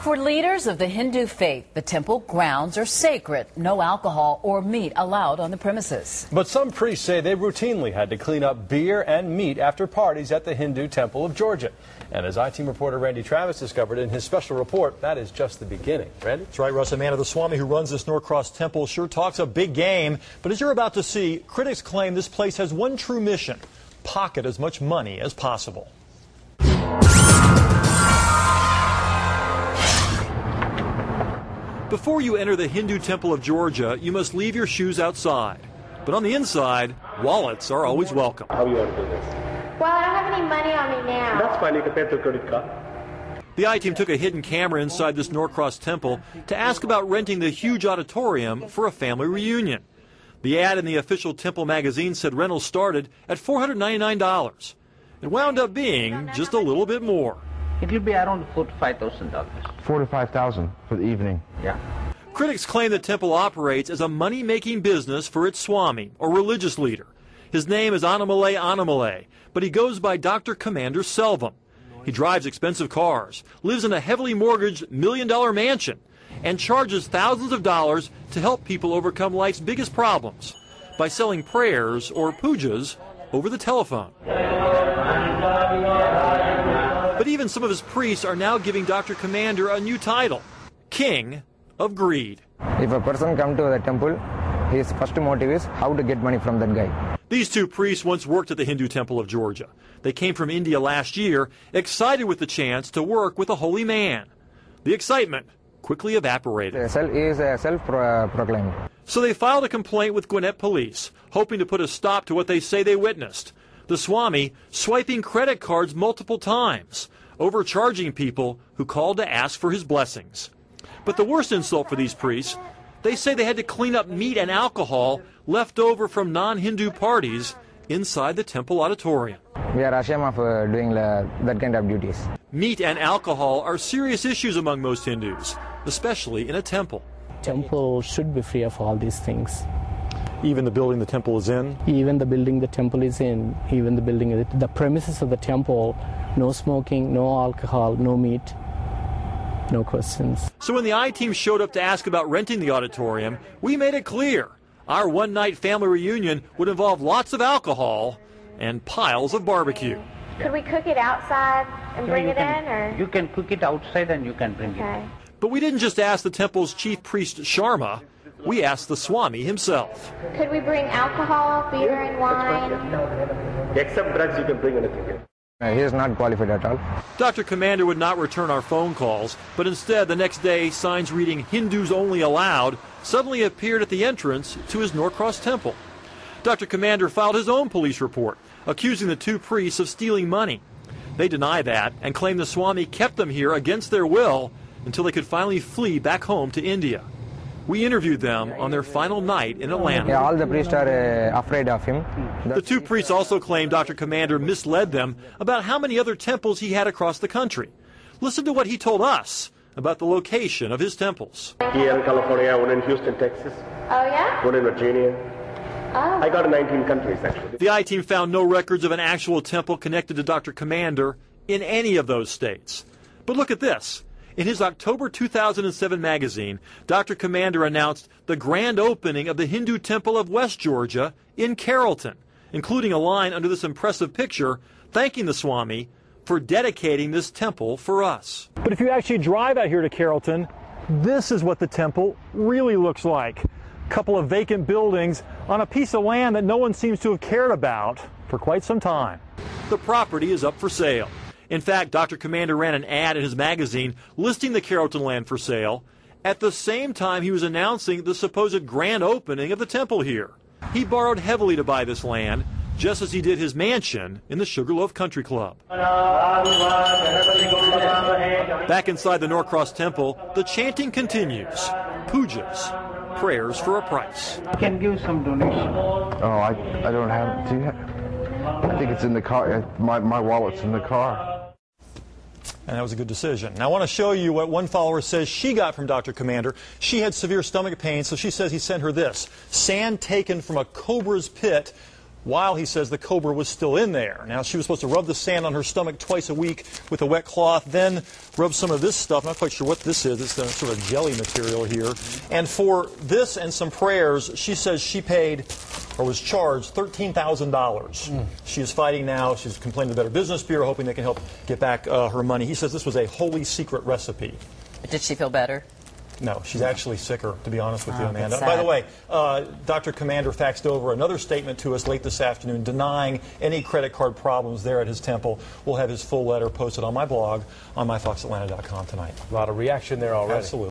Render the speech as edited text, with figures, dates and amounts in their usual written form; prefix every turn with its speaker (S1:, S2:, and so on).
S1: For leaders of the Hindu faith, the temple grounds are sacred. No alcohol or meat allowed on the premises.
S2: But some priests say they routinely had to clean up beer and meat after parties at the Hindu Temple of Georgia. And as I-Team reporter Randy Travis discovered in his special report, that is just the beginning. Randy?
S3: That's right, Russ. Amanda, the Swami who runs this Norcross Temple sure talks a big game. But as you're about to see, critics claim this place has one true mission: pocket as much money as possible. Before you enter the Hindu Temple of Georgia, you must leave your shoes outside. But on the inside, wallets are always welcome.
S4: How you want to do this?
S5: Well, I don't have any money on me now.
S4: That's fine. You can pay through credit card.
S3: The I-Team took a hidden camera inside this Norcross Temple to ask about renting the huge auditorium for a family reunion. The ad in the official Temple magazine said rentals started at $499. It wound up being just a little bit more.
S6: It will be around $4,000 to $5,000.
S7: $4,000 to $5,000 for the evening.
S6: Yeah.
S3: Critics claim the temple operates as a money-making business for its Swami, or religious leader. His name is Annamalai Annamalai, but he goes by Dr. Commander Selvam. He drives expensive cars, lives in a heavily mortgaged $1 million mansion, and charges thousands of dollars to help people overcome life's biggest problems by selling prayers or pujas over the telephone. But even some of his priests are now giving Dr. Commander a new title: King of Greed.
S7: If a person comes to the temple, his first motive is how to get money from that guy.
S3: These two priests once worked at the Hindu Temple of Georgia. They came from India last year, excited with the chance to work with a holy man. The excitement quickly evaporated.
S7: He is self-proclaimed.
S3: So they filed a complaint with Gwinnett Police, hoping to put a stop to what they say they witnessed: the Swami swiping credit cards multiple times, overcharging people who called to ask for his blessings. But the worst insult for these priests, they say they had to clean up meat and alcohol left over from non-Hindu parties inside the temple auditorium.
S7: We are ashamed of doing that kind of duties.
S3: Meat and alcohol are serious issues among most Hindus, especially in a temple.
S8: Temple should be free of all these things.
S3: Even the building the temple is in?
S8: Even the building the temple is in, even the premises of the temple, no smoking, no alcohol, no meat, no questions.
S3: So when the I-Team showed up to ask about renting the auditorium, we made it clear our one-night family reunion would involve lots of alcohol and piles of barbecue.
S5: Could we cook it outside and bring it in, or?
S6: You can cook it outside and you can bring it.
S3: But we didn't just ask the temple's chief priest, Sharma. We asked the Swami himself.
S5: Could we bring alcohol, beer, and wine?
S4: Except drugs, you can bring anything.
S7: He is not qualified at all.
S3: Dr. Commander would not return our phone calls, but instead the next day signs reading "Hindus Only Allowed" suddenly appeared at the entrance to his Norcross Temple. Dr. Commander filed his own police report, accusing the two priests of stealing money. They deny that and claim the Swami kept them here against their will until they could finally flee back home to India. We interviewed them on their final night in Atlanta.
S7: Yeah, all the priests are afraid of him.
S3: The two priests also claim Dr. Commander misled them about how many other temples he had across the country. Listen to what he told us about the location of his temples.
S4: Here in California, one in Houston, Texas.
S5: Oh, yeah?
S4: One in Virginia.
S5: Oh.
S4: I got in 19 countries, actually.
S3: The I-Team found no records of an actual temple connected to Dr. Commander in any of those states. But look at this. In his October 2007 magazine, Dr. Commander announced the grand opening of the Hindu Temple of West Georgia in Carrollton, including a line under this impressive picture thanking the Swami for dedicating this temple for us. But if you actually drive out here to Carrollton, this is what the temple really looks like. A couple of vacant buildings on a piece of land that no one seems to have cared about for quite some time. The property is up for sale. In fact, Dr. Commander ran an ad in his magazine listing the Carrollton land for sale at the same time he was announcing the supposed grand opening of the temple here. He borrowed heavily to buy this land, just as he did his mansion in the Sugarloaf Country Club. Back inside the Norcross Temple, the chanting continues. Pujas, prayers for a price.
S6: You can give some donation.
S7: Oh, I don't have. Do you have? I think it's in the car. My wallet's in the car.
S3: And that was a good decision. Now I want to show you what one follower says she got from Dr. Commander. She had severe stomach pain, so she says he sent her this: sand taken from a cobra's pit while he says the cobra was still in there. Now, she was supposed to rub the sand on her stomach twice a week with a wet cloth, then rub some of this stuff. Not quite sure what this is. It's a sort of jelly material here. And for this and some prayers, she says she paid or was charged $13,000. She is fighting now. She's complaining to the Better Business Bureau, hoping they can help get back her money. He says this was a holy secret recipe.
S1: Did she feel better?
S3: No, she's actually sicker, to be honest with you, Amanda.
S1: that's
S3: By the
S1: sad.
S3: way, Dr. Commander faxed over another statement to us late this afternoon denying any credit card problems there at his temple. We'll have his full letter posted on my blog on myfoxatlanta.com tonight.
S2: A lot of reaction there already.
S3: Absolutely.